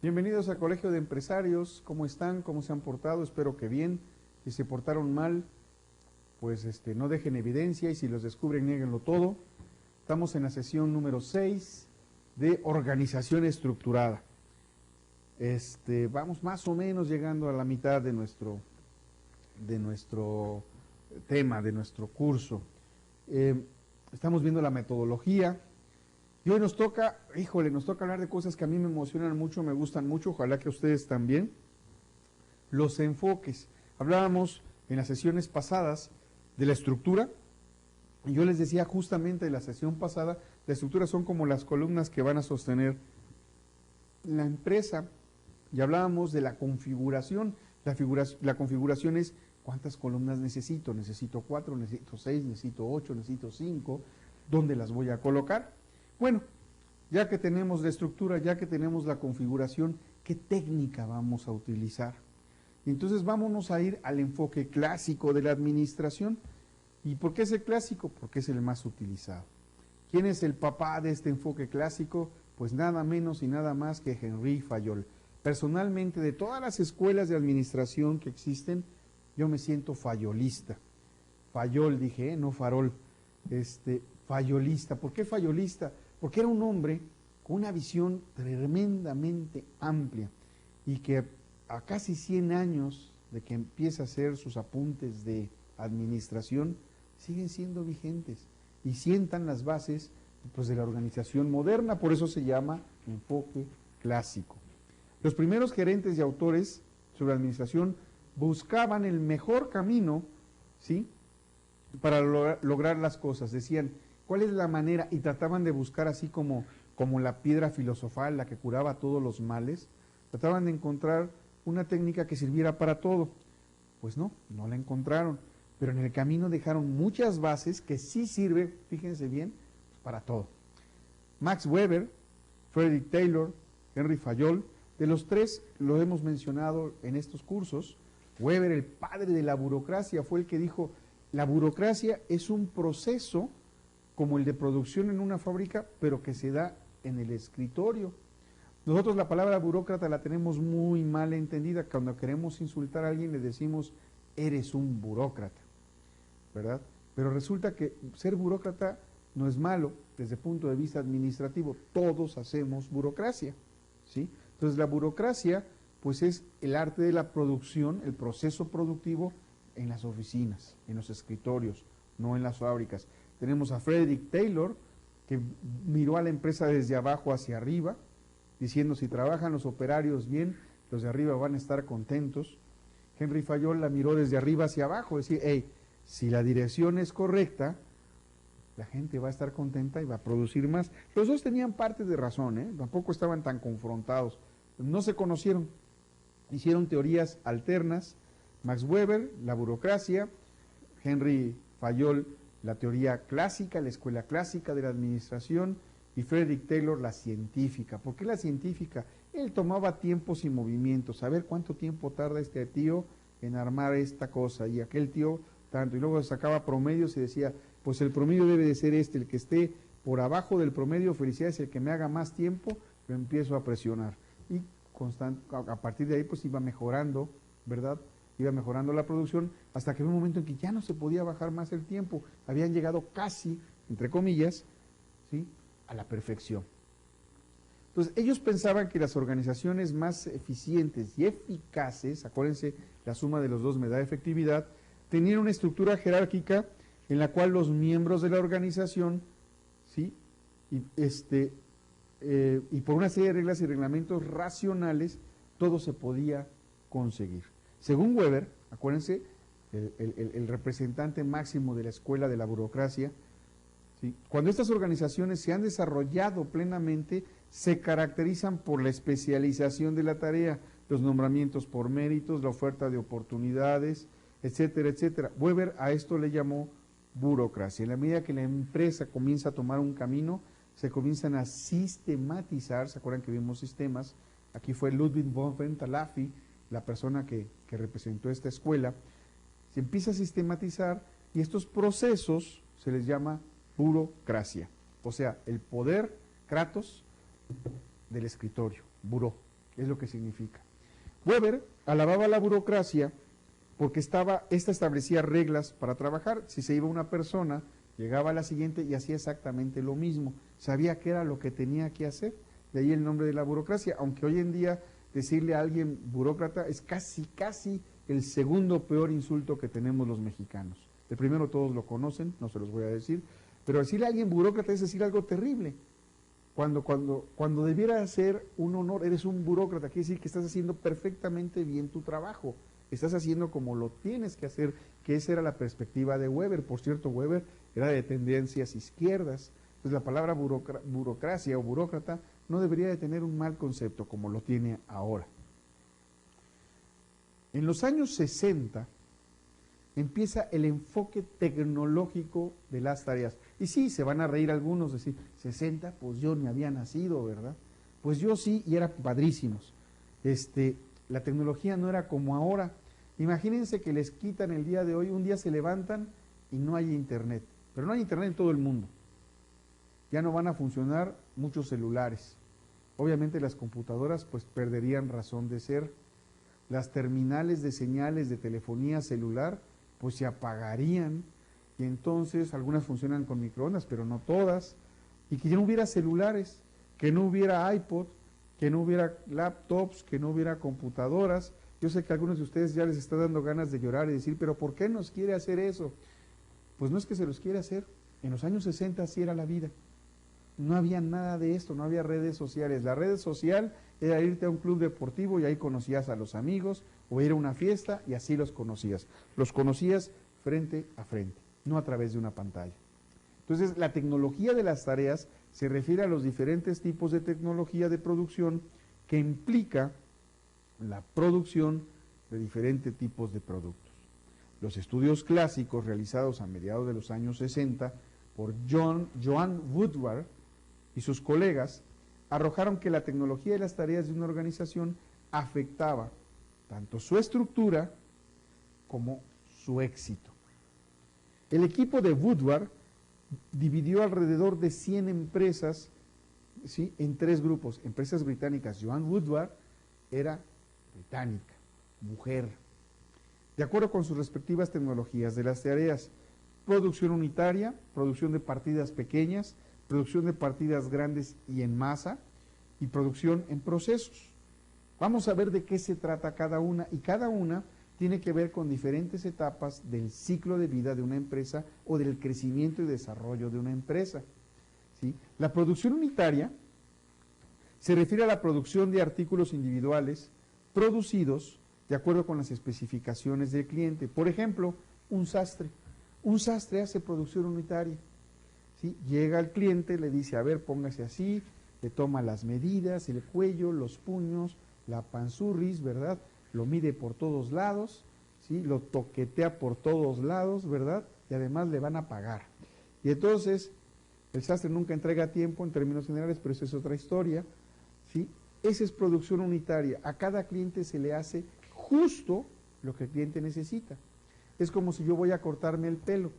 Bienvenidos al Colegio de Empresarios. ¿Cómo están? ¿Cómo se han portado? Espero que bien. Si se portaron mal, pues no dejen evidencia, y si los descubren, niéguenlo todo. Estamos en la sesión número 6 de organización estructurada. Vamos más o menos llegando a la mitad de nuestro tema, de nuestro curso. Estamos viendo la metodología. Y hoy nos toca hablar de cosas que a mí me emocionan mucho, me gustan mucho, ojalá que a ustedes también. Los enfoques. Hablábamos en las sesiones pasadas de la estructura, y yo les decía justamente en la sesión pasada, la estructura son como las columnas que van a sostener la empresa, y hablábamos de la configuración. La configuración es cuántas columnas necesito 4, necesito 6, necesito 8, necesito 5, ¿dónde las voy a colocar? Bueno, ya que tenemos la estructura, ya que tenemos la configuración, ¿qué técnica vamos a utilizar? Y entonces vámonos a ir al enfoque clásico de la administración. ¿Y por qué es el clásico? Porque es el más utilizado. ¿Quién es el papá de este enfoque clásico? Pues nada menos y nada más que Henri Fayol. Personalmente, de todas las escuelas de administración que existen, yo me siento fayolista. Fayol, dije, no farol. Fayolista. ¿Por qué fayolista? Porque era un hombre con una visión tremendamente amplia y que a casi 100 años de que empieza a hacer sus apuntes de administración, siguen siendo vigentes y sientan las bases pues, de la organización moderna. Por eso se llama enfoque clásico. Los primeros gerentes y autores sobre administración buscaban el mejor camino, ¿sí?, para lograr las cosas. Decían, ¿cuál es la manera? Y trataban de buscar así como la piedra filosofal, la que curaba todos los males. Trataban de encontrar una técnica que sirviera para todo. Pues no la encontraron. Pero en el camino dejaron muchas bases que sí sirven, fíjense bien, para todo. Max Weber, Frederick Taylor, Henri Fayol, de los tres lo hemos mencionado en estos cursos. Weber, el padre de la burocracia, fue el que dijo, la burocracia es un proceso como el de producción en una fábrica, pero que se da en el escritorio. Nosotros la palabra burócrata la tenemos muy mal entendida. Cuando queremos insultar a alguien le decimos, eres un burócrata, ¿verdad? Pero resulta que ser burócrata no es malo desde el punto de vista administrativo. Todos hacemos burocracia, ¿sí? Entonces la burocracia pues es el arte de la producción, el proceso productivo en las oficinas, en los escritorios, no en las fábricas. Tenemos a Frederick Taylor, que miró a la empresa desde abajo hacia arriba, diciendo, si trabajan los operarios bien, los de arriba van a estar contentos. Henri Fayol la miró desde arriba hacia abajo, decir, hey, si la dirección es correcta, la gente va a estar contenta y va a producir más. Los dos tenían parte de razón, tampoco estaban tan confrontados, no se conocieron, hicieron teorías alternas. Max Weber, la burocracia; Henri Fayol, la teoría clásica, la escuela clásica de la administración; y Frederick Taylor, la científica. ¿Por qué la científica? Él tomaba tiempos y movimientos, a ver cuánto tiempo tarda este tío en armar esta cosa, y aquel tío tanto, y luego sacaba promedios y decía, pues el promedio debe de ser el que esté por abajo del promedio, felicidades, el que me haga más tiempo, lo empiezo a presionar. Y a partir de ahí pues iba mejorando, ¿verdad?, iba mejorando la producción, hasta que en un momento en que ya no se podía bajar más el tiempo, habían llegado casi, entre comillas, ¿sí?, a la perfección. Entonces, ellos pensaban que las organizaciones más eficientes y eficaces, acuérdense, la suma de los dos me da efectividad, tenían una estructura jerárquica en la cual los miembros de la organización, ¿sí?, y por una serie de reglas y reglamentos racionales, todo se podía conseguir. Según Weber, acuérdense, el representante máximo de la escuela de la burocracia, ¿sí?, cuando estas organizaciones se han desarrollado plenamente, se caracterizan por la especialización de la tarea, los nombramientos por méritos, la oferta de oportunidades, etcétera, etcétera. Weber a esto le llamó burocracia. En la medida que la empresa comienza a tomar un camino, se comienzan a sistematizar. ¿Se acuerdan que vimos sistemas? Aquí fue Ludwig von Talafi, la persona que representó esta escuela. Se empieza a sistematizar y estos procesos se les llama burocracia. O sea, el poder, kratos, del escritorio, buró. es lo que significa. Weber alababa la burocracia porque esta establecía reglas para trabajar. Si se iba una persona, llegaba a la siguiente y hacía exactamente lo mismo. Sabía qué era lo que tenía que hacer. De ahí el nombre de la burocracia, aunque hoy en día decirle a alguien burócrata es casi el segundo peor insulto que tenemos los mexicanos. El primero todos lo conocen, no se los voy a decir, pero decirle a alguien burócrata es decir algo terrible. Cuando debiera ser un honor, eres un burócrata, quiere decir que estás haciendo perfectamente bien tu trabajo, estás haciendo como lo tienes que hacer, que esa era la perspectiva de Weber. Por cierto, Weber era de tendencias izquierdas, entonces la palabra burocracia o burócrata no debería de tener un mal concepto como lo tiene ahora. En los años 60 empieza el enfoque tecnológico de las tareas. Y sí, se van a reír algunos, decir, 60, pues yo ni había nacido, ¿verdad? Pues yo sí, y eran padrísimos. La tecnología no era como ahora. Imagínense que les quitan el día de hoy, un día se levantan y no hay internet. Pero no hay internet en todo el mundo. Ya no van a funcionar muchos celulares. Obviamente las computadoras pues perderían razón de ser. Las terminales de señales de telefonía celular pues se apagarían, y entonces algunas funcionan con microondas, pero no todas, y que ya no hubiera celulares, que no hubiera iPod, que no hubiera laptops, que no hubiera computadoras. Yo sé que a algunos de ustedes ya les está dando ganas de llorar y decir, pero ¿por qué nos quiere hacer eso? Pues no es que se los quiera hacer, en los años 60 así era la vida. No había nada de esto, no había redes sociales. La red social era irte a un club deportivo y ahí conocías a los amigos, o ir a una fiesta y así los conocías. Los conocías frente a frente, no a través de una pantalla. Entonces, la tecnología de las tareas se refiere a los diferentes tipos de tecnología de producción que implica la producción de diferentes tipos de productos. Los estudios clásicos realizados a mediados de los años 60 por Joan Woodward y sus colegas arrojaron que la tecnología de las tareas de una organización afectaba tanto su estructura como su éxito. El equipo de Woodward dividió alrededor de 100 empresas, ¿sí?, en tres grupos. Empresas británicas. Joan Woodward era británica, mujer. De acuerdo con sus respectivas tecnologías de las tareas: producción unitaria, producción de partidas pequeñas, producción de partidas grandes y en masa, y producción en procesos. Vamos a ver de qué se trata cada una, y cada una tiene que ver con diferentes etapas del ciclo de vida de una empresa o del crecimiento y desarrollo de una empresa, ¿sí? La producción unitaria se refiere a la producción de artículos individuales producidos de acuerdo con las especificaciones del cliente. Por ejemplo, un sastre. Un sastre hace producción unitaria, ¿sí? Llega al cliente, le dice, a ver, póngase así, le toma las medidas, el cuello, los puños, la panzurris, ¿verdad? Lo mide por todos lados, ¿sí? Lo toquetea por todos lados, ¿verdad? Y además le van a pagar. Y entonces, el sastre nunca entrega a tiempo en términos generales, pero eso es otra historia, ¿sí? Esa es producción unitaria. A cada cliente se le hace justo lo que el cliente necesita. Es como si yo voy a cortarme el pelo,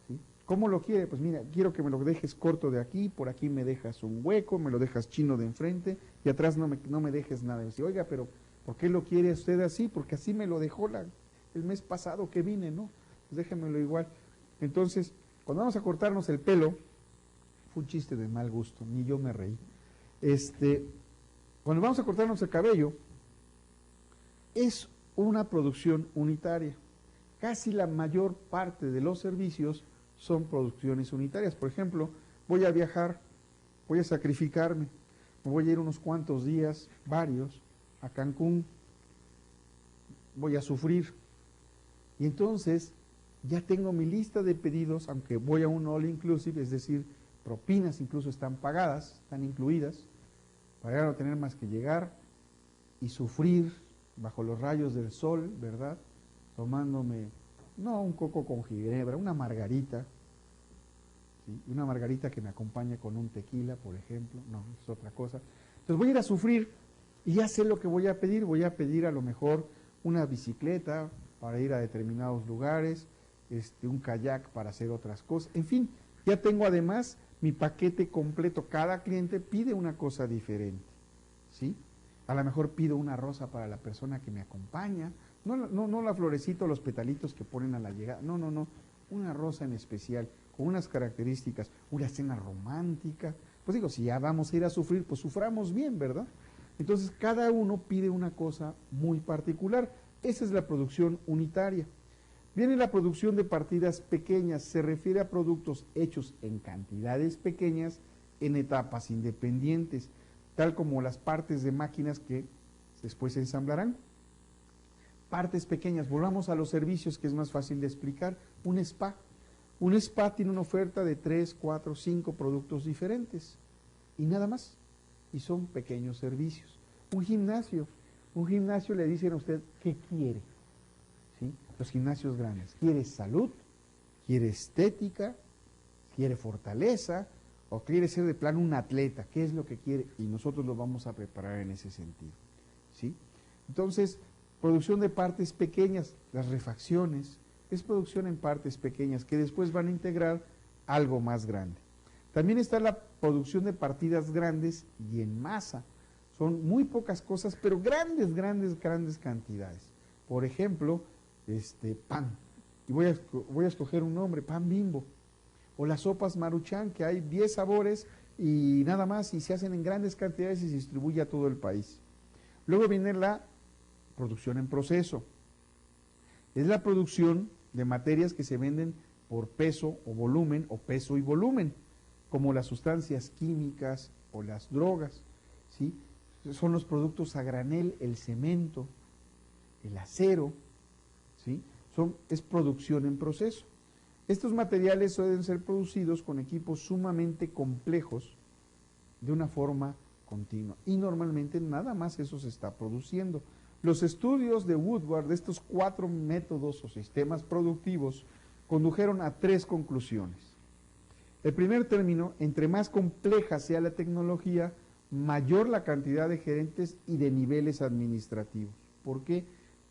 ¿sí? ¿Cómo lo quiere? Pues mira, quiero que me lo dejes corto de aquí, por aquí me dejas un hueco, me lo dejas chino de enfrente y atrás no me dejes nada. Y dice, oiga, pero ¿por qué lo quiere usted así? Porque así me lo dejó el mes pasado que vine, ¿no? Pues déjemelo igual. Entonces, cuando vamos a cortarnos el pelo, fue un chiste de mal gusto, ni yo me reí. Cuando vamos a cortarnos el cabello, es una producción unitaria. Casi la mayor parte de los servicios son producciones unitarias. Por ejemplo, voy a viajar, voy a sacrificarme, me voy a ir unos cuantos días, varios, a Cancún, voy a sufrir. Y entonces ya tengo mi lista de pedidos, aunque voy a un all inclusive, es decir, propinas incluso están pagadas, están incluidas, para no tener más que llegar y sufrir bajo los rayos del sol, ¿verdad? Tomándome, no un coco con ginebra, una margarita, ¿sí? Una margarita que me acompañe con un tequila, por ejemplo, no, es otra cosa. Entonces voy a ir a sufrir y ya sé lo que voy a pedir a lo mejor una bicicleta para ir a determinados lugares, un kayak para hacer otras cosas, en fin, ya tengo además mi paquete completo. Cada cliente pide una cosa diferente, ¿sí? A lo mejor pido una rosa para la persona que me acompaña, no la florecita o los petalitos que ponen a la llegada, no, una rosa en especial, con unas características, una cena romántica. Pues digo, si ya vamos a ir a sufrir, pues suframos bien, ¿verdad? Entonces cada uno pide una cosa muy particular. Esa es la producción unitaria. Viene la producción de partidas pequeñas, se refiere a productos hechos en cantidades pequeñas, en etapas independientes, tal como las partes de máquinas que después se ensamblarán. Partes pequeñas, volvamos a los servicios, que es más fácil de explicar. Un spa. Un spa tiene una oferta de 3, 4, 5 productos diferentes y nada más. Y son pequeños servicios. Un gimnasio le dicen a usted qué quiere. ¿Sí? Los gimnasios grandes. ¿Quiere salud? ¿Quiere estética? ¿Quiere fortaleza? ¿O quiere ser de plano un atleta? ¿Qué es lo que quiere? Y nosotros lo vamos a preparar en ese sentido. ¿Sí? Entonces, producción de partes pequeñas, las refacciones, es producción en partes pequeñas que después van a integrar algo más grande. También está la producción de partidas grandes y en masa. Son muy pocas cosas, pero grandes cantidades. Por ejemplo, pan. Y voy a escoger un nombre, pan Bimbo. O las sopas Maruchan, que hay 10 sabores y nada más, y se hacen en grandes cantidades y se distribuye a todo el país. Luego viene la producción en proceso. Es la producción de materias que se venden por peso o volumen, o peso y volumen, como las sustancias químicas o las drogas, ¿sí? Son los productos a granel, el cemento, el acero, ¿sí? Es producción en proceso. Estos materiales suelen ser producidos con equipos sumamente complejos de una forma continua y normalmente nada más eso se está produciendo. Los estudios de Woodward de estos 4 métodos o sistemas productivos condujeron a 3 conclusiones. El primer término, entre más compleja sea la tecnología, mayor la cantidad de gerentes y de niveles administrativos. ¿Por qué?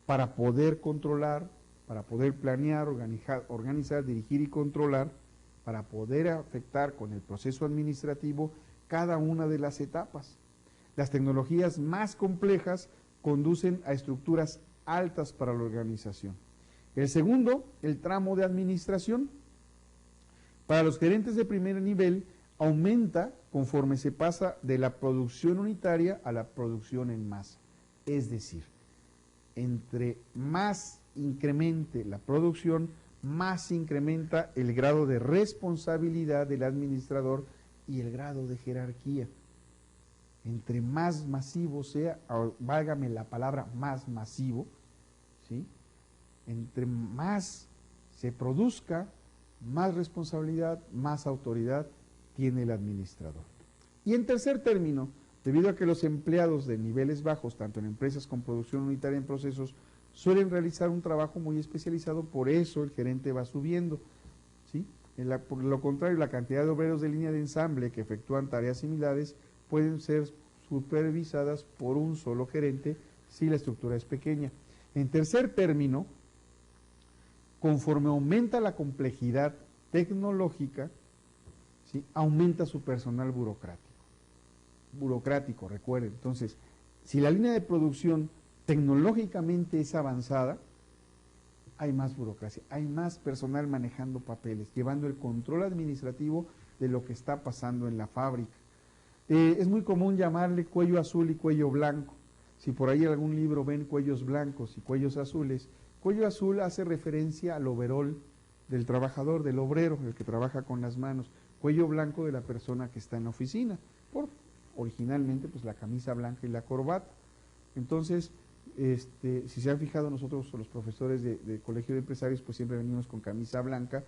Para poder controlar, para poder planear, organizar, dirigir y controlar, para poder afectar con el proceso administrativo cada una de las etapas. Las tecnologías más complejas conducen a estructuras altas para la organización. El segundo, el tramo de administración. Para los gerentes de primer nivel, aumenta conforme se pasa de la producción unitaria a la producción en masa. Es decir, entre más incremente la producción, más incrementa el grado de responsabilidad del administrador y el grado de jerarquía. Entre más masivo sea, válgame la palabra más masivo, ¿sí? Entre más se produzca, más responsabilidad, más autoridad tiene el administrador. Y en tercer término, debido a que los empleados de niveles bajos, tanto en empresas con producción unitaria en procesos, suelen realizar un trabajo muy especializado, por eso el gerente va subiendo, ¿sí? Por lo contrario, la cantidad de obreros de línea de ensamble que efectúan tareas similares pueden ser supervisadas por un solo gerente si la estructura es pequeña. En tercer término, conforme aumenta la complejidad tecnológica, ¿sí? Aumenta su personal burocrático, recuerden. Entonces, si la línea de producción tecnológicamente es avanzada, hay más burocracia, hay más personal manejando papeles, llevando el control administrativo de lo que está pasando en la fábrica. Es muy común llamarle cuello azul y cuello blanco. Si por ahí en algún libro ven cuellos blancos y cuellos azules, cuello azul hace referencia al overol del trabajador, del obrero, el que trabaja con las manos. Cuello blanco de la persona que está en la oficina, por originalmente pues la camisa blanca y la corbata. Entonces, si se han fijado, nosotros los profesores de Colegio de Empresarios pues siempre venimos con camisa blanca,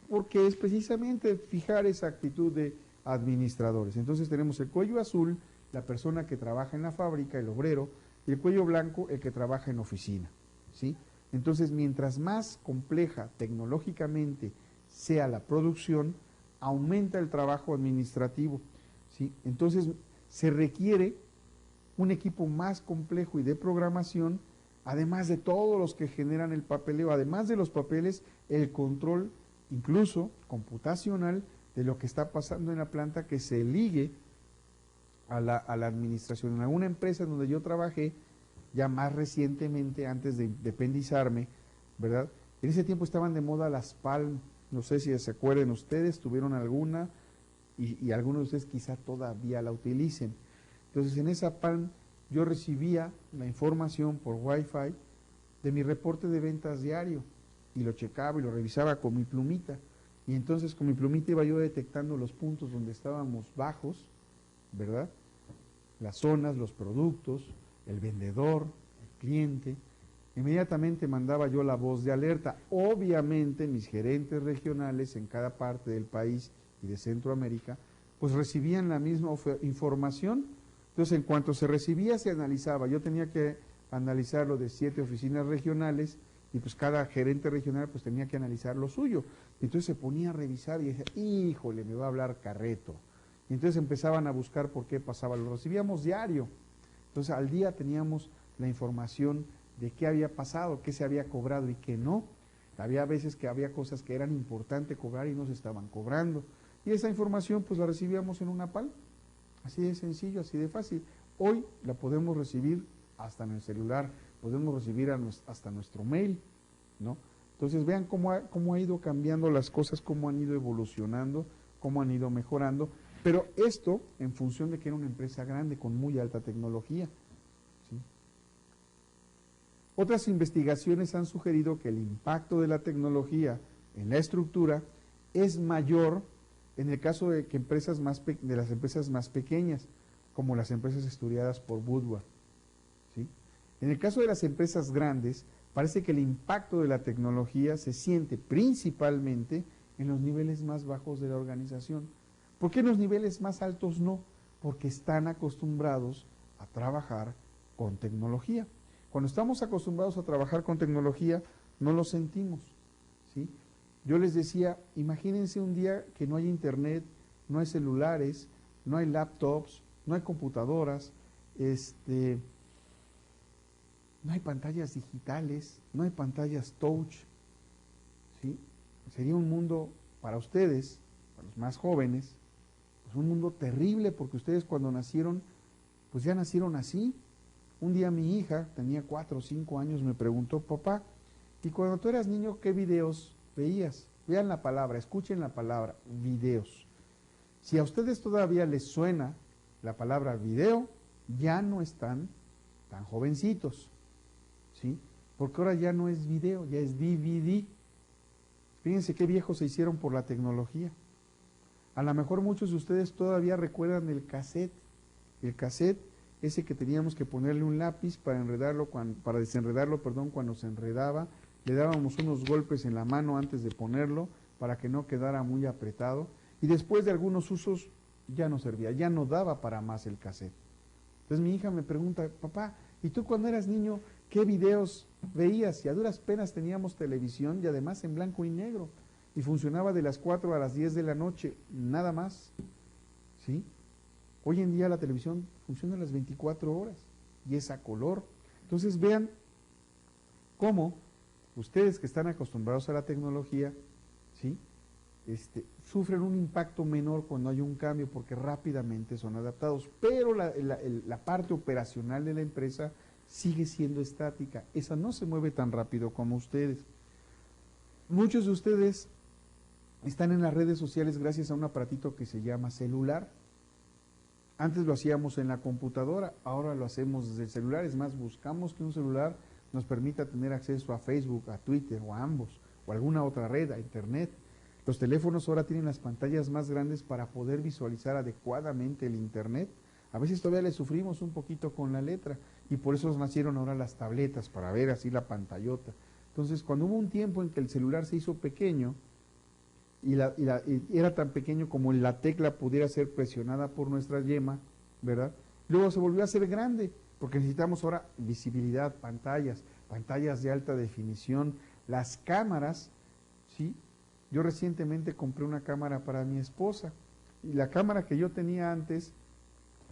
porque es precisamente fijar esa actitud de administradores. Entonces tenemos el cuello azul, la persona que trabaja en la fábrica, el obrero, y el cuello blanco, el que trabaja en oficina, ¿sí? Entonces, mientras más compleja tecnológicamente sea la producción, aumenta el trabajo administrativo, ¿sí? Entonces, se requiere un equipo más complejo y de programación, además de todos los que generan el papeleo, además de los papeles, el control, incluso computacional, de lo que está pasando en la planta, que se ligue a la administración. En alguna empresa en donde yo trabajé, ya más recientemente, antes de independizarme, ¿verdad? En ese tiempo estaban de moda las Palm, no sé si se acuerdan ustedes, tuvieron alguna y algunos de ustedes quizá todavía la utilicen. Entonces en esa Palm yo recibía la información por Wi-Fi de mi reporte de ventas diario y lo checaba y lo revisaba con mi plumita. Y entonces con mi plumita iba yo detectando los puntos donde estábamos bajos, ¿verdad? Las zonas, los productos, el vendedor, el cliente. Inmediatamente mandaba yo la voz de alerta. Obviamente mis gerentes regionales en cada parte del país y de Centroamérica, pues recibían la misma información. Entonces en cuanto se recibía se analizaba. Yo tenía que analizarlo de 7 oficinas regionales y pues cada gerente regional pues tenía que analizar lo suyo. Entonces se ponía a revisar y decía, híjole, me va a hablar Carreto. Y entonces empezaban a buscar por qué pasaba. Lo recibíamos diario. Entonces al día teníamos la información de qué había pasado, qué se había cobrado y qué no. Había veces que había cosas que eran importantes cobrar y no se estaban cobrando. Y esa información pues la recibíamos en una PAL. Así de sencillo, así de fácil. Hoy la podemos recibir hasta en el celular, podemos recibir hasta nuestro mail, ¿no? Entonces vean cómo ha ido cambiando las cosas, cómo han ido evolucionando, cómo han ido mejorando, pero esto en función de que era una empresa grande con muy alta tecnología, ¿sí? Otras investigaciones han sugerido que el impacto de la tecnología en la estructura es mayor en el caso de que de las empresas más pequeñas, como las empresas estudiadas por Woodward, ¿sí? En el caso de las empresas grandes, parece que el impacto de la tecnología se siente principalmente en los niveles más bajos de la organización. ¿Por qué en los niveles más altos no? Porque están acostumbrados a trabajar con tecnología. Cuando estamos acostumbrados a trabajar con tecnología, no lo sentimos, ¿sí? Yo les decía, imagínense un día que no hay internet, no hay celulares, no hay laptops, no hay computadoras, no hay pantallas digitales, no hay pantallas touch, ¿sí? Sería un mundo para ustedes, para los más jóvenes, pues un mundo terrible, porque ustedes cuando nacieron, pues ya nacieron así. Un día mi hija, tenía 4 o 5 años, me preguntó, papá, ¿y cuando tú eras niño qué videos veías? Vean la palabra, escuchen la palabra, videos. Si a ustedes todavía les suena la palabra video, ya no están tan jovencitos, ¿sí? Porque ahora ya no es video, ya es DVD. Fíjense qué viejos se hicieron por la tecnología. A lo mejor muchos de ustedes todavía recuerdan el cassette ese que teníamos que ponerle un lápiz para desenredarlo, cuando se enredaba, le dábamos unos golpes en la mano antes de ponerlo para que no quedara muy apretado, y después de algunos usos ya no servía, ya no daba para más el cassette. Entonces mi hija me pregunta, papá, ¿y tú cuando eras niño qué videos veías? Y a duras penas teníamos televisión y además en blanco y negro, y funcionaba de las 4 a las 10 de la noche, nada más, ¿sí? Hoy en día la televisión funciona a las 24 horas y es a color. Entonces vean cómo ustedes que están acostumbrados a la tecnología, ¿sí? Sufren un impacto menor cuando hay un cambio porque rápidamente son adaptados. Pero la parte operacional de la empresa sigue siendo estática. Esa no se mueve tan rápido como ustedes. Muchos de ustedes están en las redes sociales gracias a un aparatito que se llama celular. Antes lo hacíamos en la computadora, ahora lo hacemos desde el celular. Es más, buscamos que un celular nos permita tener acceso a Facebook, a Twitter o a ambos, o a alguna otra red, a Internet. Los teléfonos ahora tienen las pantallas más grandes para poder visualizar adecuadamente el Internet. A veces todavía le sufrimos un poquito con la letra y por eso nacieron ahora las tabletas, para ver así la pantallota. Entonces, cuando hubo un tiempo en que el celular se hizo pequeño, y era tan pequeño como la tecla pudiera ser presionada por nuestra yema, ¿verdad? Luego se volvió a hacer grande, porque necesitamos ahora visibilidad, pantallas de alta definición, las cámaras, ¿sí? Yo recientemente compré una cámara para mi esposa, y la cámara que yo tenía antes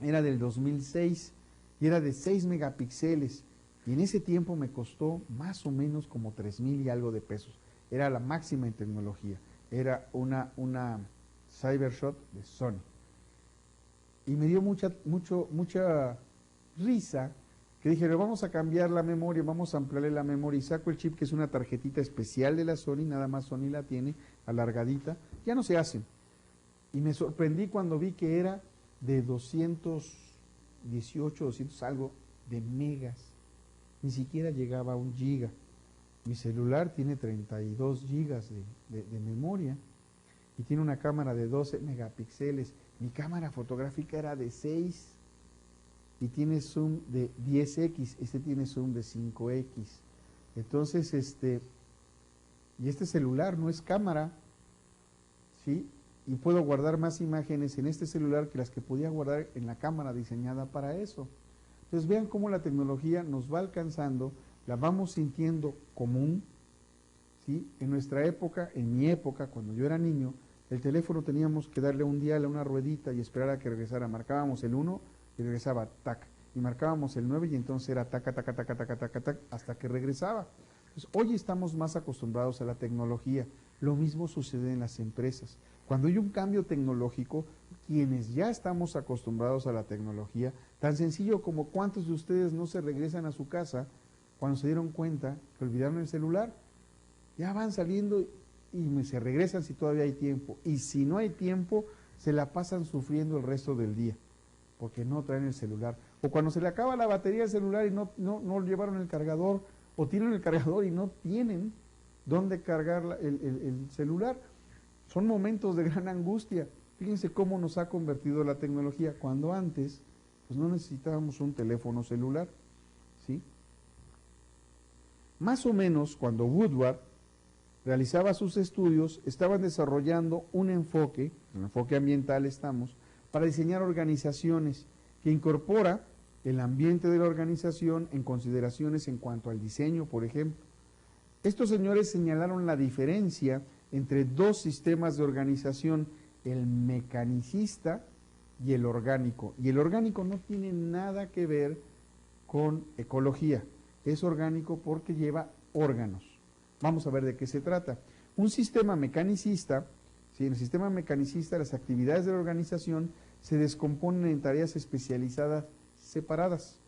era del 2006, y era de 6 megapíxeles, y en ese tiempo me costó más o menos como 3,000 y algo de pesos. Era la máxima en tecnología. Era una Cybershot de Sony. Y me dio mucha risa, que dije, vamos a cambiar la memoria, vamos a ampliarle la memoria, y saco el chip, que es una tarjetita especial de la Sony, nada más Sony la tiene, alargadita, ya no se hacen. Y me sorprendí cuando vi que era de 218, 200 algo de megas, ni siquiera llegaba a 1 giga. Mi celular tiene 32 gigas de memoria y tiene una cámara de 12 megapíxeles. Mi cámara fotográfica era de 6 y tiene zoom de 10x, este tiene zoom de 5x. Entonces, y este celular no es cámara, ¿sí? Y puedo guardar más imágenes en este celular que las que podía guardar en la cámara diseñada para eso. Entonces vean cómo la tecnología nos va alcanzando, la vamos sintiendo común, ¿sí? En nuestra época, en mi época, cuando yo era niño, el teléfono teníamos que darle un dial a una ruedita y esperar a que regresara. Marcábamos el 1 y regresaba, tac. Y marcábamos el 9 y entonces era taca, taca, taca, taca, taca, tac, hasta que regresaba. Entonces, hoy estamos más acostumbrados a la tecnología. Lo mismo sucede en las empresas. Cuando hay un cambio tecnológico, quienes ya estamos acostumbrados a la tecnología, tan sencillo como cuántos de ustedes no se regresan a su casa cuando se dieron cuenta que olvidaron el celular, ya van saliendo y se regresan si todavía hay tiempo. Y si no hay tiempo, se la pasan sufriendo el resto del día, porque no traen el celular. O cuando se le acaba la batería del celular y no llevaron el cargador, o tienen el cargador y no tienen dónde cargar el celular. Son momentos de gran angustia. Fíjense cómo nos ha convertido la tecnología, cuando antes pues no necesitábamos un teléfono celular, ¿sí? Más o menos cuando Woodward realizaba sus estudios, estaban desarrollando un enfoque ambiental estamos, para diseñar organizaciones que incorpora el ambiente de la organización en consideraciones en cuanto al diseño, por ejemplo. Estos señores señalaron la diferencia entre dos sistemas de organización, el mecanicista y el orgánico. Y el orgánico no tiene nada que ver con ecología, es orgánico porque lleva órganos. Vamos a ver de qué se trata. Un sistema mecanicista, ¿sí? En el sistema mecanicista las actividades de la organización se descomponen en tareas especializadas separadas.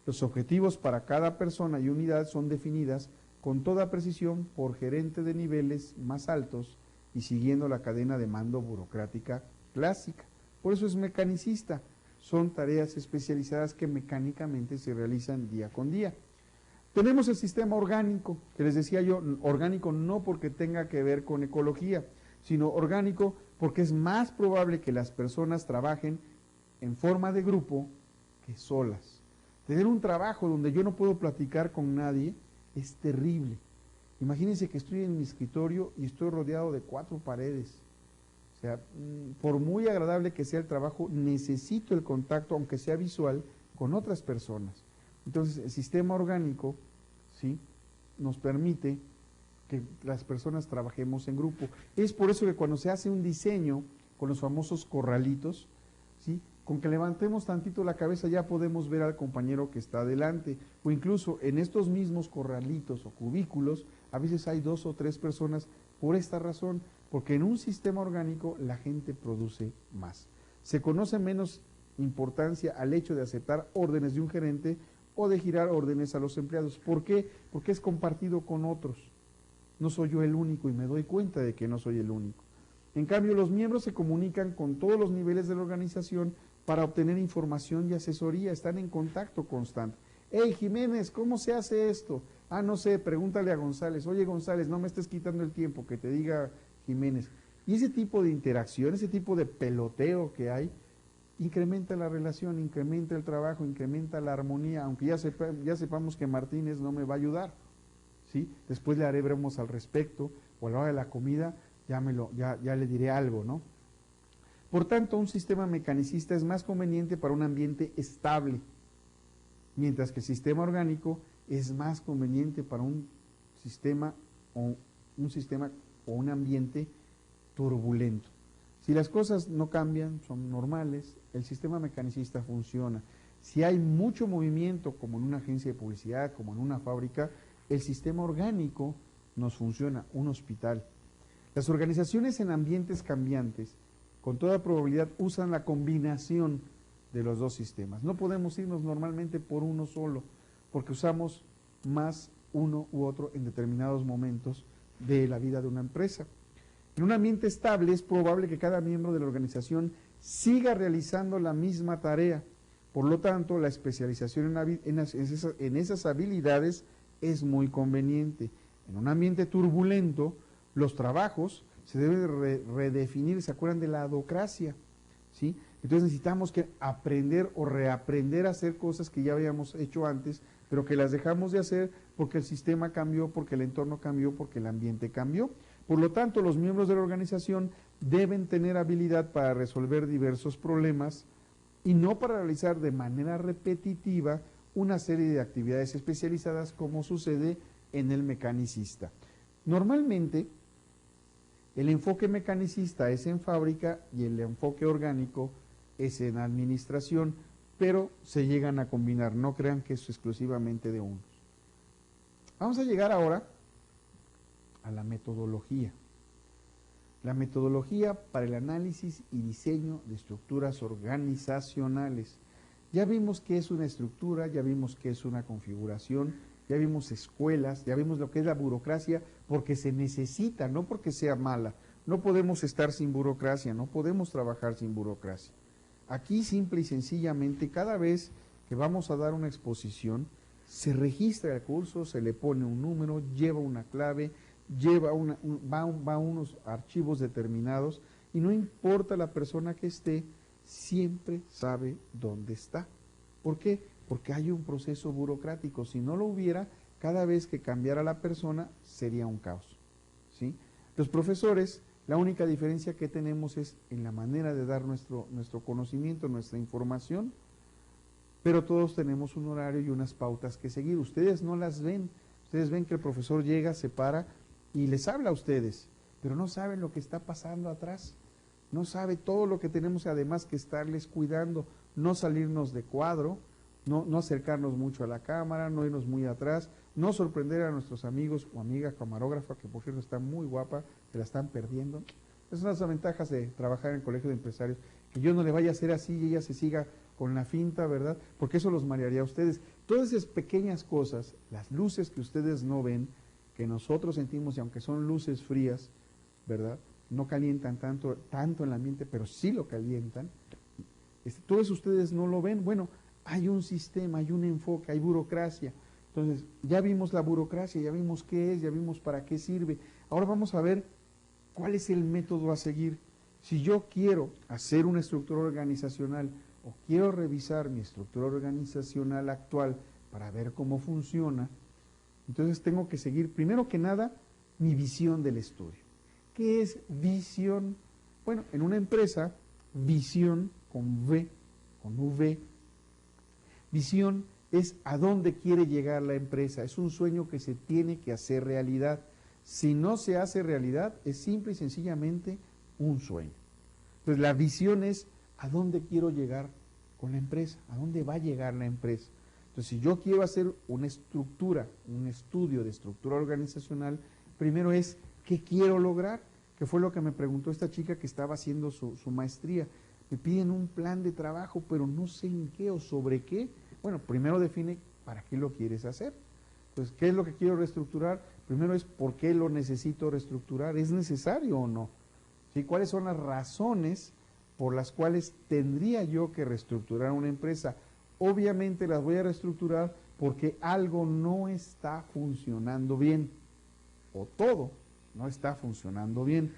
Los objetivos para cada persona y unidad son definidas con toda precisión por gerente de niveles más altos y siguiendo la cadena de mando burocrática clásica. Por eso es mecanicista. Son tareas especializadas que mecánicamente se realizan día con día. Tenemos el sistema orgánico, que les decía yo, orgánico no porque tenga que ver con ecología, sino orgánico porque es más probable que las personas trabajen en forma de grupo que solas. Tener un trabajo donde yo no puedo platicar con nadie es terrible. Imagínense que estoy en mi escritorio y estoy rodeado de 4 paredes. O sea, por muy agradable que sea el trabajo, necesito el contacto, aunque sea visual, con otras personas. Entonces, el sistema orgánico, ¿sí?, nos permite que las personas trabajemos en grupo. Es por eso que cuando se hace un diseño con los famosos corralitos, ¿sí?, con que levantemos tantito la cabeza ya podemos ver al compañero que está adelante, o incluso en estos mismos corralitos o cubículos, a veces hay 2 o 3 personas por esta razón, porque en un sistema orgánico la gente produce más. Se conoce menos importancia al hecho de aceptar órdenes de un gerente o de girar órdenes a los empleados. ¿Por qué? Porque es compartido con otros. No soy yo el único y me doy cuenta de que no soy el único. En cambio, los miembros se comunican con todos los niveles de la organización para obtener información y asesoría, están en contacto constante. Hey, Jiménez, ¿cómo se hace esto? Ah, no sé, pregúntale a González. Oye, González, no me estés quitando el tiempo, que te diga Jiménez. Y ese tipo de interacción, ese tipo de peloteo que hay, incrementa la relación, incrementa el trabajo, incrementa la armonía, aunque ya sepamos que Martínez no me va a ayudar, ¿sí? Después le haremos al respecto, o a la hora de la comida ya le diré algo, ¿no? Por tanto, un sistema mecanicista es más conveniente para un ambiente estable, mientras que el sistema orgánico es más conveniente para un sistema o un ambiente turbulento. Si las cosas no cambian, son normales, el sistema mecanicista funciona. Si hay mucho movimiento, como en una agencia de publicidad, como en una fábrica, el sistema orgánico nos funciona, un hospital. Las organizaciones en ambientes cambiantes, con toda probabilidad, usan la combinación de los dos sistemas. No podemos irnos normalmente por uno solo, porque usamos más uno u otro en determinados momentos de la vida de una empresa. En un ambiente estable es probable que cada miembro de la organización siga realizando la misma tarea. Por lo tanto, la especialización en esas habilidades es muy conveniente. En un ambiente turbulento, los trabajos se deben redefinir. ¿Se acuerdan de la adocracia? ¿Sí? Entonces necesitamos que aprender o reaprender a hacer cosas que ya habíamos hecho antes, pero que las dejamos de hacer porque el sistema cambió, porque el entorno cambió, porque el ambiente cambió. Por lo tanto, los miembros de la organización deben tener habilidad para resolver diversos problemas y no para realizar de manera repetitiva una serie de actividades especializadas como sucede en el mecanicista. Normalmente, el enfoque mecanicista es en fábrica y el enfoque orgánico es en administración, pero se llegan a combinar, no crean que es exclusivamente de unos. Vamos a llegar ahora a la metodología. La metodología para el análisis y diseño de estructuras organizacionales. Ya vimos qué es una estructura, ya vimos qué es una configuración, ya vimos escuelas, ya vimos lo que es la burocracia, porque se necesita, no porque sea mala. No podemos estar sin burocracia, no podemos trabajar sin burocracia. Aquí simple y sencillamente, cada vez que vamos a dar una exposición, se registra el curso, se le pone un número, lleva una clave, va a unos archivos determinados y no importa la persona que esté, siempre sabe dónde está. ¿Por qué? Porque hay un proceso burocrático. Si no lo hubiera, cada vez que cambiara la persona sería un caos, ¿sí? Los profesores, la única diferencia que tenemos es en la manera de dar nuestro conocimiento, nuestra información, pero todos tenemos un horario y unas pautas que seguir. Ustedes no las ven. Ustedes ven que el profesor llega, se para y les habla a ustedes, pero no saben lo que está pasando atrás. No sabe todo lo que tenemos además que estarles cuidando, no salirnos de cuadro, no acercarnos mucho a la cámara, no irnos muy atrás, no sorprender a nuestros amigos o amigas camarógrafa, que por cierto está muy guapa, que la están perdiendo. Esas son las ventajas de trabajar en el colegio de empresarios, que yo no le vaya a hacer así y ella se siga con la finta, ¿verdad? Porque eso los marearía a ustedes. Todas esas pequeñas cosas, las luces que ustedes no ven, que nosotros sentimos, y aunque son luces frías, ¿verdad?, no calientan tanto el ambiente, pero sí lo calientan. Todo eso ustedes no lo ven. Bueno, hay un sistema, hay un enfoque, hay burocracia. Entonces, ya vimos la burocracia, ya vimos qué es, ya vimos para qué sirve. Ahora vamos a ver cuál es el método a seguir. Si yo quiero hacer una estructura organizacional o quiero revisar mi estructura organizacional actual para ver cómo funciona, entonces tengo que seguir, primero que nada, mi visión del estudio. ¿Qué es visión? Bueno, en una empresa, visión con V, visión es a dónde quiere llegar la empresa, es un sueño que se tiene que hacer realidad. Si no se hace realidad, es simple y sencillamente un sueño. Entonces, la visión es a dónde quiero llegar con la empresa, a dónde va a llegar la empresa. Entonces, si yo quiero hacer una estructura, un estudio de estructura organizacional, primero es ¿qué quiero lograr? Que fue lo que me preguntó esta chica que estaba haciendo su maestría. Me piden un plan de trabajo, pero no sé en qué o sobre qué. Bueno, primero define para qué lo quieres hacer. Entonces, ¿qué es lo que quiero reestructurar? Primero es ¿por qué lo necesito reestructurar? ¿Es necesario o no? ¿Sí? ¿Cuáles son las razones por las cuales tendría yo que reestructurar una empresa? Obviamente las voy a reestructurar porque algo no está funcionando bien, o todo no está funcionando bien.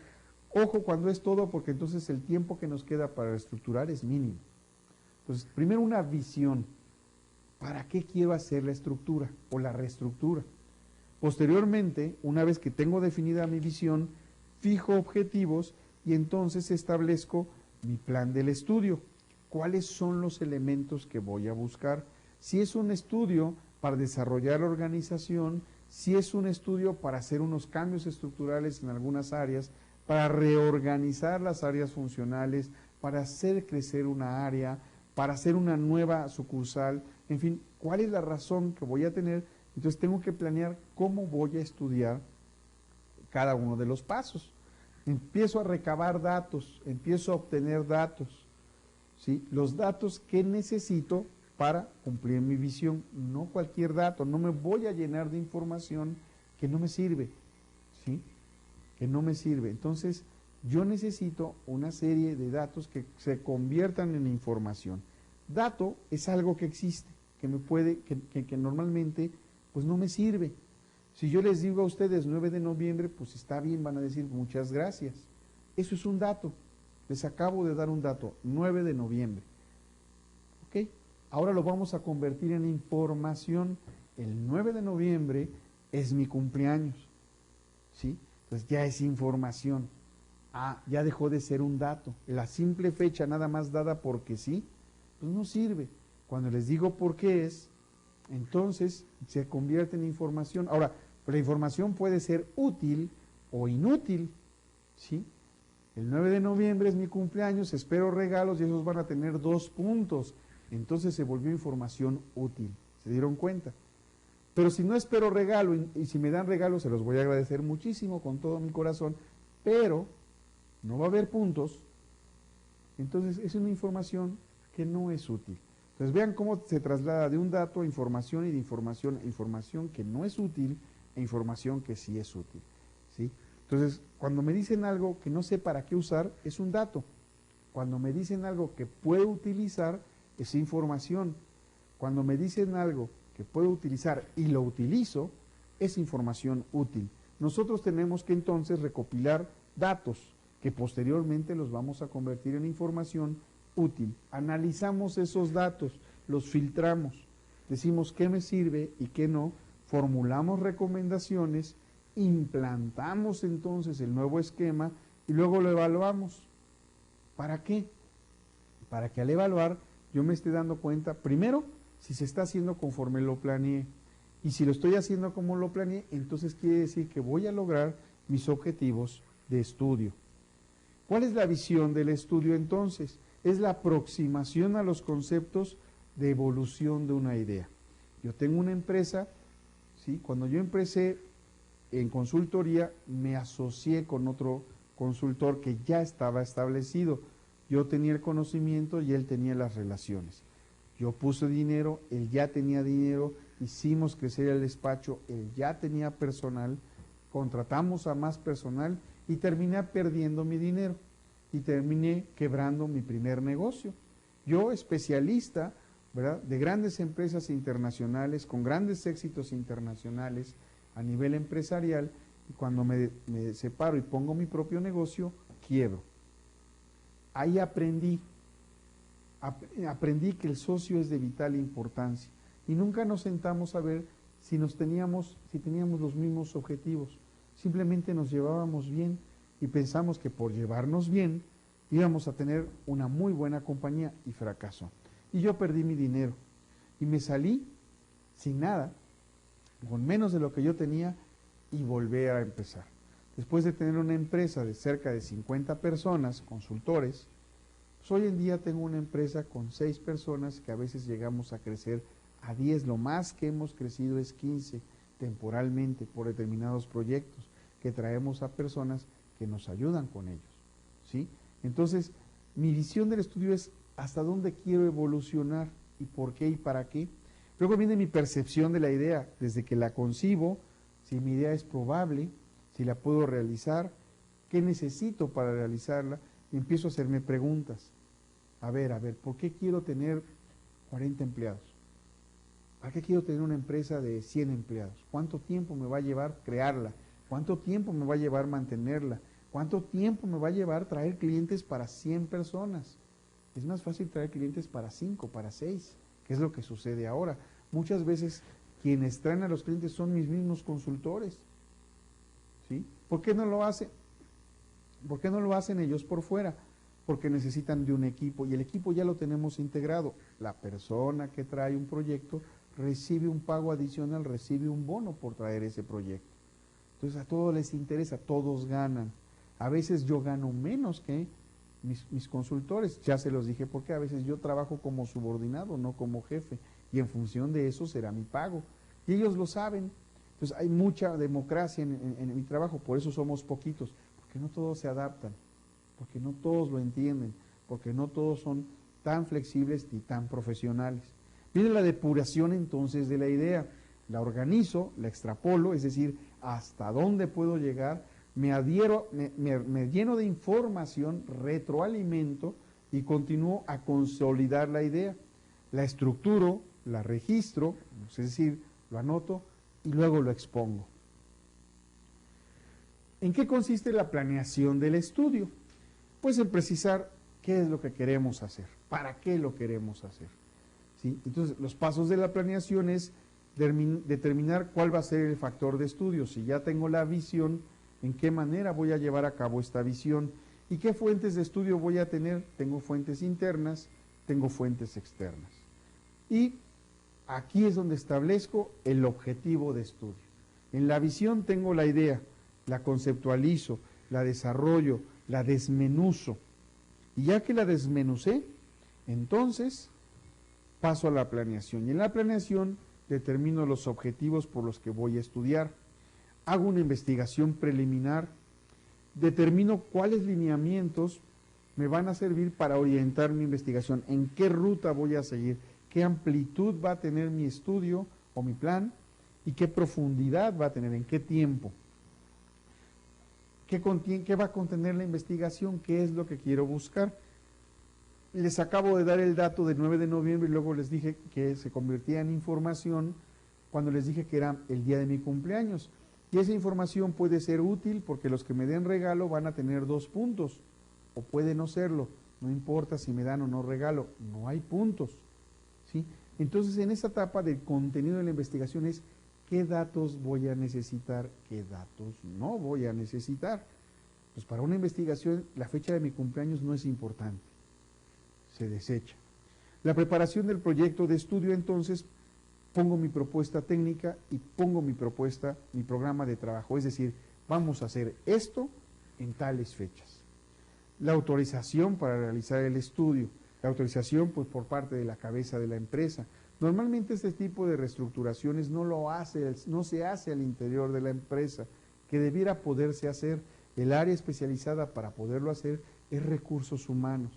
Ojo cuando es todo, porque entonces el tiempo que nos queda para reestructurar es mínimo. Entonces, primero una visión. ¿Para qué quiero hacer la estructura o la reestructura? Posteriormente, una vez que tengo definida mi visión, fijo objetivos y entonces establezco mi plan del estudio. ¿Cuáles son los elementos que voy a buscar? Si es un estudio para desarrollar la organización, si es un estudio para hacer unos cambios estructurales en algunas áreas, para reorganizar las áreas funcionales, para hacer crecer una área, para hacer una nueva sucursal, en fin, ¿cuál es la razón que voy a tener? Entonces tengo que planear cómo voy a estudiar cada uno de los pasos. Empiezo a recabar datos, empiezo a obtener datos. ¿sí? Los datos que necesito para cumplir mi visión, no cualquier dato, no me voy a llenar de información que no me sirve, ¿sí? Que no me sirve. Entonces, yo necesito una serie de datos que se conviertan en información. Dato es algo que existe, que me puede, que normalmente pues no me sirve. Si yo les digo a ustedes 9 de noviembre, pues está bien, van a decir muchas gracias. Eso es un dato. Les acabo de dar un dato, 9 de noviembre. ¿Ok? Ahora lo vamos a convertir en información. El 9 de noviembre es mi cumpleaños. ¿Sí? Entonces ya es información. Ah, ya dejó de ser un dato. La simple fecha nada más dada porque sí, pues no sirve. Cuando les digo por qué es, entonces se convierte en información. Ahora, la información puede ser útil o inútil, ¿sí? El 9 de noviembre es mi cumpleaños, espero regalos y esos van a tener 2 puntos. Entonces se volvió información útil. ¿Se dieron cuenta? Pero si no espero regalo y si me dan regalo, se los voy a agradecer muchísimo con todo mi corazón, pero no va a haber puntos, entonces es una información que no es útil. Entonces vean cómo se traslada de un dato a información y de información a información que no es útil e información que sí es útil, ¿sí? Entonces, cuando me dicen algo que no sé para qué usar, es un dato. Cuando me dicen algo que puedo utilizar, es información. Cuando me dicen algo que puedo utilizar y lo utilizo, es información útil. Nosotros tenemos que entonces recopilar datos que posteriormente los vamos a convertir en información útil. Analizamos esos datos, los filtramos, decimos qué me sirve y qué no, formulamos recomendaciones, implantamos entonces el nuevo esquema y luego lo evaluamos. ¿Para qué? Para que al evaluar yo me esté dando cuenta, primero, si se está haciendo conforme lo planeé. Y si lo estoy haciendo como lo planeé, entonces quiere decir que voy a lograr mis objetivos de estudio. ¿Cuál es la visión del estudio entonces? Es la aproximación a los conceptos de evolución de una idea. Yo tengo una empresa, ¿sí? Cuando yo empecé en consultoría, me asocié con otro consultor que ya estaba establecido. Yo tenía el conocimiento y él tenía las relaciones. Yo puse dinero, él ya tenía dinero, hicimos crecer el despacho, él ya tenía personal, contratamos a más personal y terminé perdiendo mi dinero y terminé quebrando mi primer negocio. Yo, especialista, ¿verdad?, de grandes empresas internacionales, con grandes éxitos internacionales a nivel empresarial, y cuando me separo y pongo mi propio negocio, quiebro. Ahí aprendí que el socio es de vital importancia y nunca nos sentamos a ver si teníamos los mismos objetivos. Simplemente nos llevábamos bien y pensamos que por llevarnos bien íbamos a tener una muy buena compañía y fracasó. Y yo perdí mi dinero y me salí sin nada, con menos de lo que yo tenía y volví a empezar. Después de tener una empresa de cerca de 50 personas, consultores, pues hoy en día tengo una empresa con 6 personas que a veces llegamos a crecer a 10, lo más que hemos crecido es 15 temporalmente por determinados proyectos que traemos a personas que nos ayudan con ellos, ¿sí? Entonces, mi visión del estudio es hasta dónde quiero evolucionar y por qué y para qué. Luego viene mi percepción de la idea, desde que la concibo, si mi idea es probable, si la puedo realizar, qué necesito para realizarla, y empiezo a hacerme preguntas. A ver, ¿por qué quiero tener 40 empleados? ¿Para qué quiero tener una empresa de 100 empleados? ¿Cuánto tiempo me va a llevar crearla? ¿Cuánto tiempo me va a llevar mantenerla? ¿Cuánto tiempo me va a llevar traer clientes para 100 personas? Es más fácil traer clientes para 5, para 6, que es lo que sucede ahora. Muchas veces quienes traen a los clientes son mis mismos consultores, ¿sí? ¿Por qué no lo hacen? ¿Por qué no lo hacen ellos por fuera? Porque necesitan de un equipo y el equipo ya lo tenemos integrado. La persona que trae un proyecto recibe un pago adicional, recibe un bono por traer ese proyecto. Entonces a todos les interesa, todos ganan. A veces yo gano menos que mis consultores, ya se los dije porque a veces yo trabajo como subordinado, no como jefe, y en función de eso será mi pago. Y ellos lo saben. Entonces hay mucha democracia en mi trabajo, por eso somos poquitos, porque no todos se adaptan, porque no todos lo entienden, porque no todos son tan flexibles ni tan profesionales. Viene la depuración entonces de la idea. La organizo, la extrapolo, es decir, hasta dónde puedo llegar, me adhiero, me lleno de información, retroalimento y continúo a consolidar la idea. La estructuro, la registro, es decir, lo anoto y luego lo expongo. ¿En qué consiste la planeación del estudio? Pues en precisar qué es lo que queremos hacer, para qué lo queremos hacer. ¿Sí? Entonces, los pasos de la planeación es determinar cuál va a ser el factor de estudio. Si ya tengo la visión, en qué manera voy a llevar a cabo esta visión y qué fuentes de estudio voy a tener. Tengo fuentes internas, tengo fuentes externas. Y aquí es donde establezco el objetivo de estudio. En la visión tengo la idea, la conceptualizo, la desarrollo, la desmenuzo. Y ya que la desmenucé, entonces paso a la planeación. Y en la planeación determino los objetivos por los que voy a estudiar. Hago una investigación preliminar, determino cuáles lineamientos me van a servir para orientar mi investigación, en qué ruta voy a seguir, qué amplitud va a tener mi estudio o mi plan y qué profundidad va a tener, en qué tiempo. ¿Qué va a contener la investigación? ¿Qué es lo que quiero buscar? Les acabo de dar el dato del 9 de noviembre y luego les dije que se convertía en información cuando les dije que era el día de mi cumpleaños. Y esa información puede ser útil porque los que me den regalo van a tener 2 puntos, o puede no serlo, no importa si me dan o no regalo, no hay puntos, ¿sí? Entonces, en esta etapa del contenido de la investigación es qué datos voy a necesitar, qué datos no voy a necesitar. Pues para una investigación la fecha de mi cumpleaños no es importante, se desecha. La preparación del proyecto de estudio, entonces, pongo mi propuesta técnica y pongo mi programa de trabajo, es decir, vamos a hacer esto en tales fechas. La autorización para realizar el estudio, la autorización pues por parte de la cabeza de la empresa. Normalmente este tipo de reestructuraciones no se hace al interior de la empresa, que debiera poderse hacer. El área especializada para poderlo hacer es recursos humanos.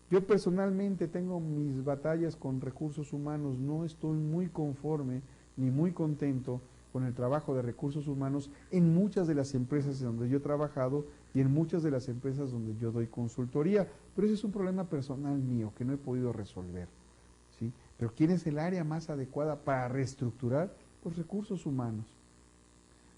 Yo personalmente tengo mis batallas con recursos humanos, no estoy muy conforme ni muy contento con el trabajo de recursos humanos en muchas de las empresas donde yo he trabajado y en muchas de las empresas donde yo doy consultoría, pero ese es un problema personal mío que no he podido resolver, ¿sí? Pero ¿quién es el área más adecuada para reestructurar? Los recursos humanos.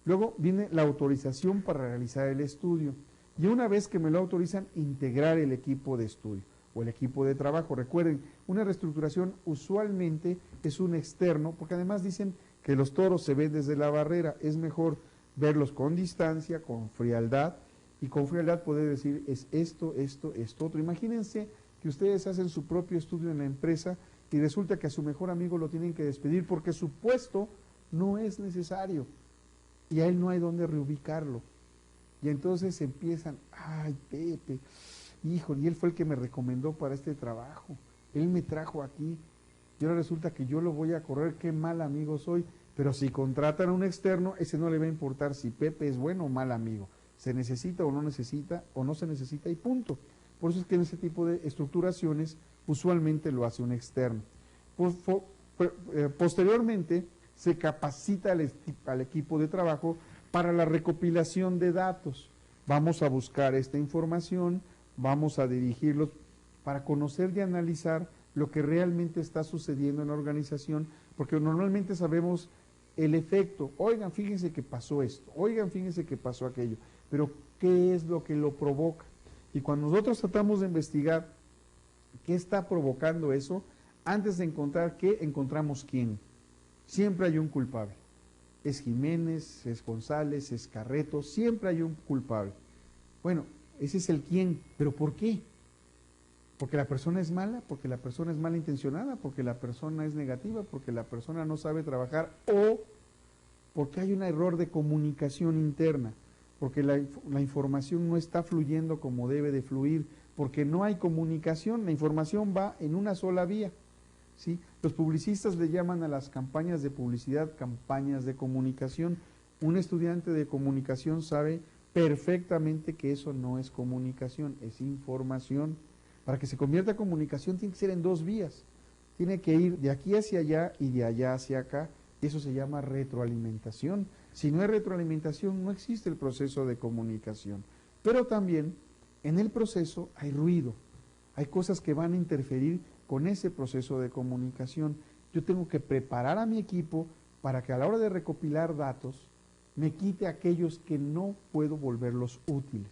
Luego viene la autorización para realizar el estudio y una vez que me lo autorizan, integrar el equipo de estudio o el equipo de trabajo. Recuerden, una reestructuración usualmente es un externo, porque además dicen que los toros se ven desde la barrera, es mejor verlos con distancia, con frialdad, y con frialdad poder decir es esto, esto, esto, otro. Imagínense que ustedes hacen su propio estudio en la empresa y resulta que a su mejor amigo lo tienen que despedir porque su puesto no es necesario y a él no hay dónde reubicarlo. Y entonces empiezan, ay, Pepe, híjole, y él fue el que me recomendó para este trabajo, él me trajo aquí, y ahora resulta que yo lo voy a correr, qué mal amigo soy. Pero si contratan a un externo, ese no le va a importar si Pepe es bueno o mal amigo, se necesita o no necesita, o no se necesita y punto. Por eso es que en ese tipo de estructuraciones usualmente lo hace un externo. Posteriormente se capacita al equipo de trabajo para la recopilación de datos. Vamos a buscar esta información, vamos a dirigirlos para conocer y analizar lo que realmente está sucediendo en la organización, porque normalmente sabemos el efecto. Oigan, fíjense que pasó esto, oigan, fíjense que pasó aquello, pero ¿qué es lo que lo provoca? Y cuando nosotros tratamos de investigar qué está provocando eso, antes de encontrar qué, encontramos quién. Siempre hay un culpable. Es Jiménez, es González, es Carreto, siempre hay un culpable. Bueno, ese es el quién, pero ¿por qué? Porque la persona es mala, porque la persona es malintencionada, porque la persona es negativa, porque la persona no sabe trabajar o porque hay un error de comunicación interna, porque la información no está fluyendo como debe de fluir, porque no hay comunicación, la información va en una sola vía, ¿sí? Los publicistas le llaman a las campañas de publicidad campañas de comunicación. Un estudiante de comunicación sabe perfectamente que eso no es comunicación, es información. Para que se convierta en comunicación tiene que ser en dos vías. Tiene que ir de aquí hacia allá y de allá hacia acá. Y eso se llama retroalimentación. Si no hay retroalimentación, no existe el proceso de comunicación. Pero también en el proceso hay ruido. Hay cosas que van a interferir con ese proceso de comunicación. Yo tengo que preparar a mi equipo para que a la hora de recopilar datos me quite aquellos que no puedo volverlos útiles,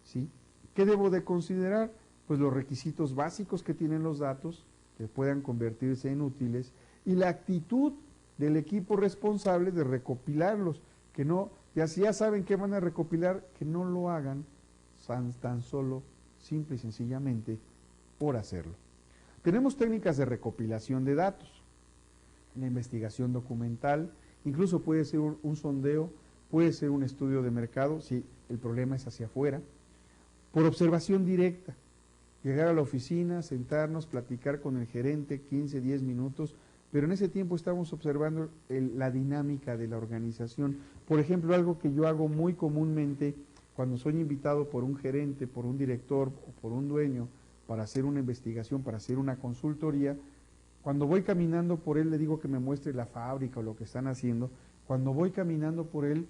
¿sí? ¿Qué debo de considerar? Pues los requisitos básicos que tienen los datos, que puedan convertirse en útiles, y la actitud del equipo responsable de recopilarlos, que no, si ya saben qué van a recopilar, que no lo hagan tan solo, simple y sencillamente, por hacerlo. Tenemos técnicas de recopilación de datos, la investigación documental, incluso puede ser un sondeo, puede ser un estudio de mercado, si el problema es hacia afuera, por observación directa, llegar a la oficina, sentarnos, platicar con el gerente 15, 10 minutos, pero en ese tiempo estamos observando la dinámica de la organización. Por ejemplo, algo que yo hago muy comúnmente cuando soy invitado por un gerente, por un director o por un dueño para hacer una investigación, para hacer una consultoría, cuando voy caminando por él le digo que me muestre la fábrica o lo que están haciendo. Cuando voy caminando por él,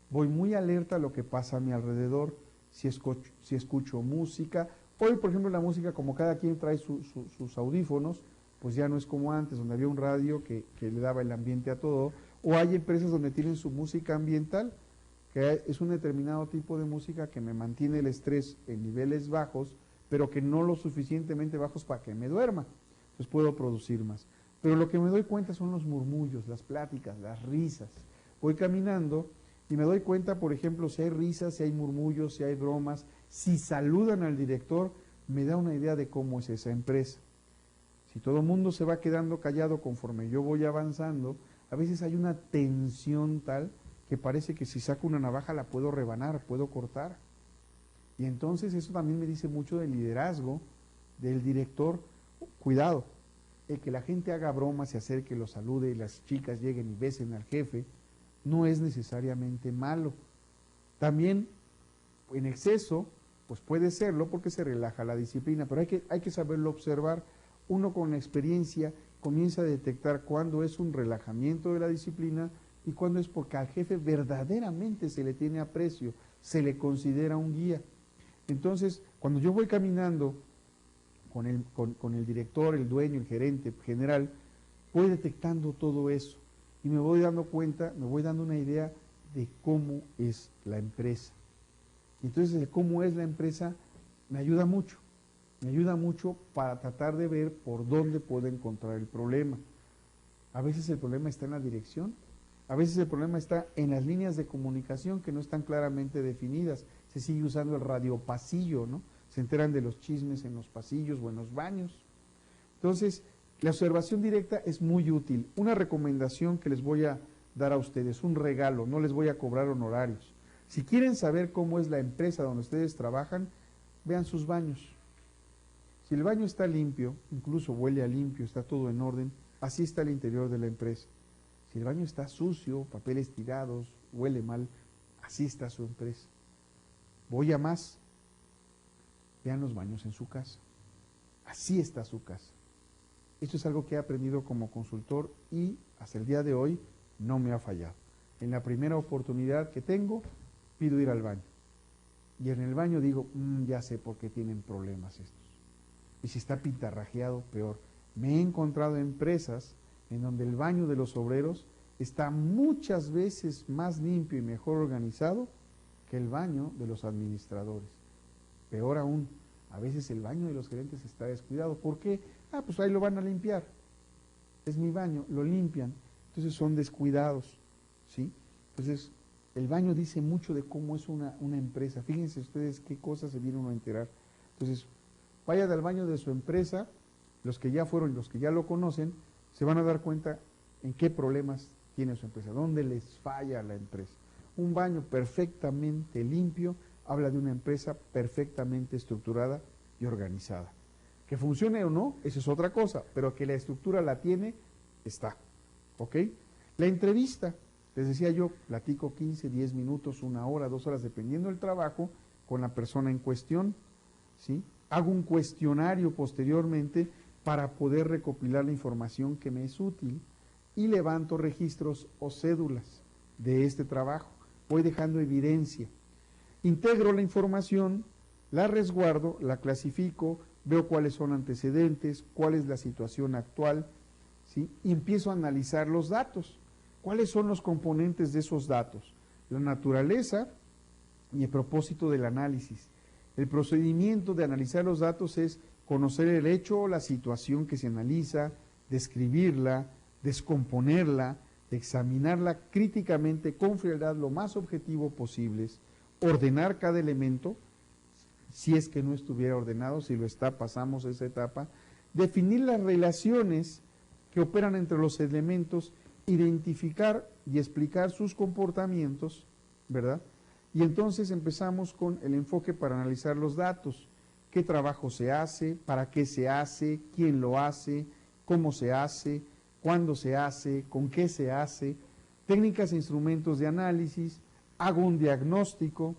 voy muy alerta a lo que pasa a mi alrededor, si escucho música. Hoy, por ejemplo, la música, como cada quien trae sus audífonos, pues ya no es como antes, donde había un radio que le daba el ambiente a todo, o hay empresas donde tienen su música ambiental, que es un determinado tipo de música que me mantiene el estrés en niveles bajos, pero que no lo suficientemente bajos para que me duerma, pues puedo producir más. Pero lo que me doy cuenta son los murmullos, las pláticas, las risas. Voy caminando y me doy cuenta, por ejemplo, si hay risas, si hay murmullos, si hay bromas, si saludan al director, me da una idea de cómo es esa empresa. Si todo el mundo se va quedando callado conforme yo voy avanzando, a veces hay una tensión tal que parece que si saco una navaja la puedo rebanar, puedo cortar. Y entonces eso también me dice mucho del liderazgo del director. Cuidado, el que la gente haga bromas, se acerque, lo salude y las chicas lleguen y besen al jefe, no es necesariamente malo. También en exceso, pues puede serlo porque se relaja la disciplina, pero hay que saberlo observar. Uno con experiencia comienza a detectar cuándo es un relajamiento de la disciplina y cuándo es porque al jefe verdaderamente se le tiene aprecio, se le considera un guía. Entonces, cuando yo voy caminando con el director, el dueño, el gerente general, voy detectando todo eso y me voy dando cuenta, me voy dando una idea de cómo es la empresa. Entonces, el cómo es la empresa me ayuda mucho para tratar de ver por dónde puedo encontrar el problema. A veces el problema está en la dirección, a veces el problema está en las líneas de comunicación que no están claramente definidas. Se sigue usando el radiopasillo, ¿no? Se enteran de los chismes en los pasillos o en los baños. Entonces, la observación directa es muy útil. Una recomendación que les voy a dar a ustedes, un regalo, no les voy a cobrar honorarios. Si quieren saber cómo es la empresa donde ustedes trabajan, vean sus baños. Si el baño está limpio, incluso huele a limpio, está todo en orden, así está el interior de la empresa. Si el baño está sucio, papeles tirados, huele mal, así está su empresa. Voy a más, vean los baños en su casa. Así está su casa. Esto es algo que he aprendido como consultor y hasta el día de hoy no me ha fallado. En la primera oportunidad que tengo, pido ir al baño. Y en el baño digo, ya sé por qué tienen problemas estos. Y si está pintarrajeado, peor. Me he encontrado empresas en donde el baño de los obreros está muchas veces más limpio y mejor organizado que el baño de los administradores. Peor aún, a veces el baño de los gerentes está descuidado. ¿Por qué? Pues ahí lo van a limpiar. Es mi baño, lo limpian. Entonces son descuidados, ¿sí? Entonces, el baño dice mucho de cómo es una empresa. Fíjense ustedes qué cosas se vienen a enterar. Entonces, vayan al baño de su empresa, los que ya fueron y los que ya lo conocen, se van a dar cuenta en qué problemas tiene su empresa, dónde les falla a la empresa. Un baño perfectamente limpio habla de una empresa perfectamente estructurada y organizada. Que funcione o no, esa es otra cosa, pero que la estructura la tiene, está. ¿Ok? La entrevista, les decía yo, platico 15, 10 minutos, 1 hora, 2 horas, dependiendo del trabajo, con la persona en cuestión, ¿sí? hago un cuestionario posteriormente para poder recopilar la información que me es útil y levanto registros o cédulas de este trabajo. Voy dejando evidencia. Integro la información, la resguardo, la clasifico, veo cuáles son antecedentes, cuál es la situación actual, ¿sí? Y empiezo a analizar los datos. ¿Cuáles son los componentes de esos datos? La naturaleza y el propósito del análisis. El procedimiento de analizar los datos es conocer el hecho o la situación que se analiza, describirla, descomponerla, examinarla críticamente con frialdad lo más objetivo posible, ordenar cada elemento, si es que no estuviera ordenado, si lo está, pasamos esa etapa, definir las relaciones que operan entre los elementos, identificar y explicar sus comportamientos, ¿verdad? Y entonces empezamos con el enfoque para analizar los datos, qué trabajo se hace, para qué se hace, quién lo hace, cómo se hace, cuándo se hace, con qué se hace, técnicas e instrumentos de análisis, hago un diagnóstico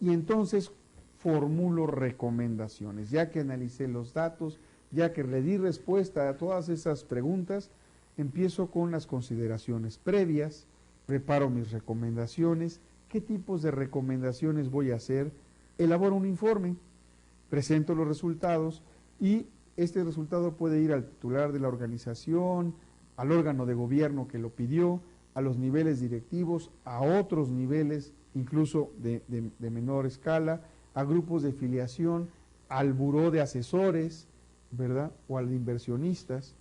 y entonces formulo recomendaciones. Ya que analicé los datos, ya que le di respuesta a todas esas preguntas, empiezo con las consideraciones previas, preparo mis recomendaciones, qué tipos de recomendaciones voy a hacer, elaboro un informe, presento los resultados y este resultado puede ir al titular de la organización, al órgano de gobierno que lo pidió, a los niveles directivos, a otros niveles, incluso de menor escala, a grupos de filiación, al buró de asesores, ¿verdad? O al de inversionistas.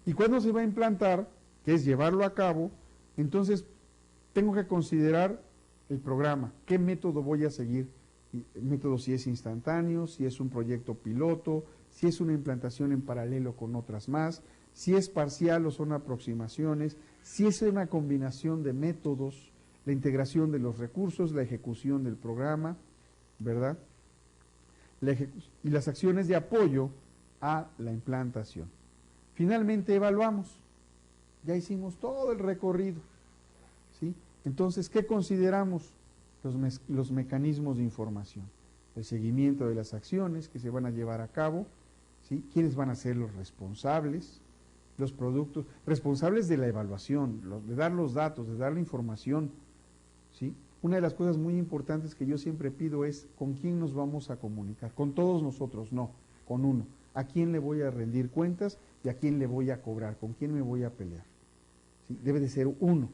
Y cuando se va a implantar, que es llevarlo a cabo, entonces tengo que considerar el programa, qué método voy a seguir, el método si es instantáneo, si es un proyecto piloto, si es una implantación en paralelo con otras más, si es parcial o son aproximaciones, si es una combinación de métodos, la integración de los recursos, la ejecución del programa, ¿verdad? Y las acciones de apoyo a la implantación. Finalmente evaluamos, ya hicimos todo el recorrido, ¿sí? Entonces, ¿qué consideramos? Los mecanismos de información, el seguimiento de las acciones que se van a llevar a cabo, ¿sí? ¿Quiénes van a ser los responsables? Los productos, responsables de la evaluación, de dar los datos, de dar la información, ¿sí? Una de las cosas muy importantes que yo siempre pido es con quién nos vamos a comunicar, con todos nosotros, no, con uno. ¿A quién le voy a rendir cuentas y a quién le voy a cobrar? ¿Con quién me voy a pelear? ¿Sí? Debe de ser uno.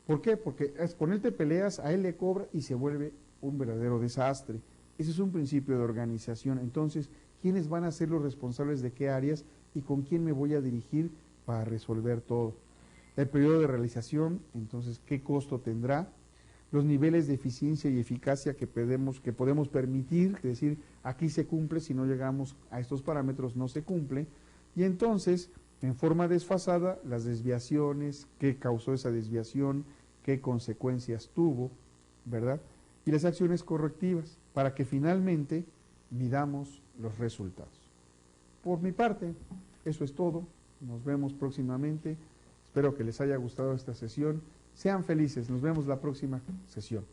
¿Por qué? Porque con él te peleas, a él le cobra y se vuelve un verdadero desastre. Ese es un principio de organización. Entonces, ¿quiénes van a ser los responsables de qué áreas y con quién me voy a dirigir para resolver todo? El periodo de realización, entonces, ¿qué costo tendrá? Los niveles de eficiencia y eficacia que podemos permitir, es decir, aquí se cumple, si no llegamos a estos parámetros no se cumple, y entonces, en forma desfasada, las desviaciones, qué causó esa desviación, qué consecuencias tuvo, ¿verdad? Y las acciones correctivas, para que finalmente midamos los resultados. Por mi parte, eso es todo, nos vemos próximamente, espero que les haya gustado esta sesión. Sean felices, nos vemos la próxima sesión.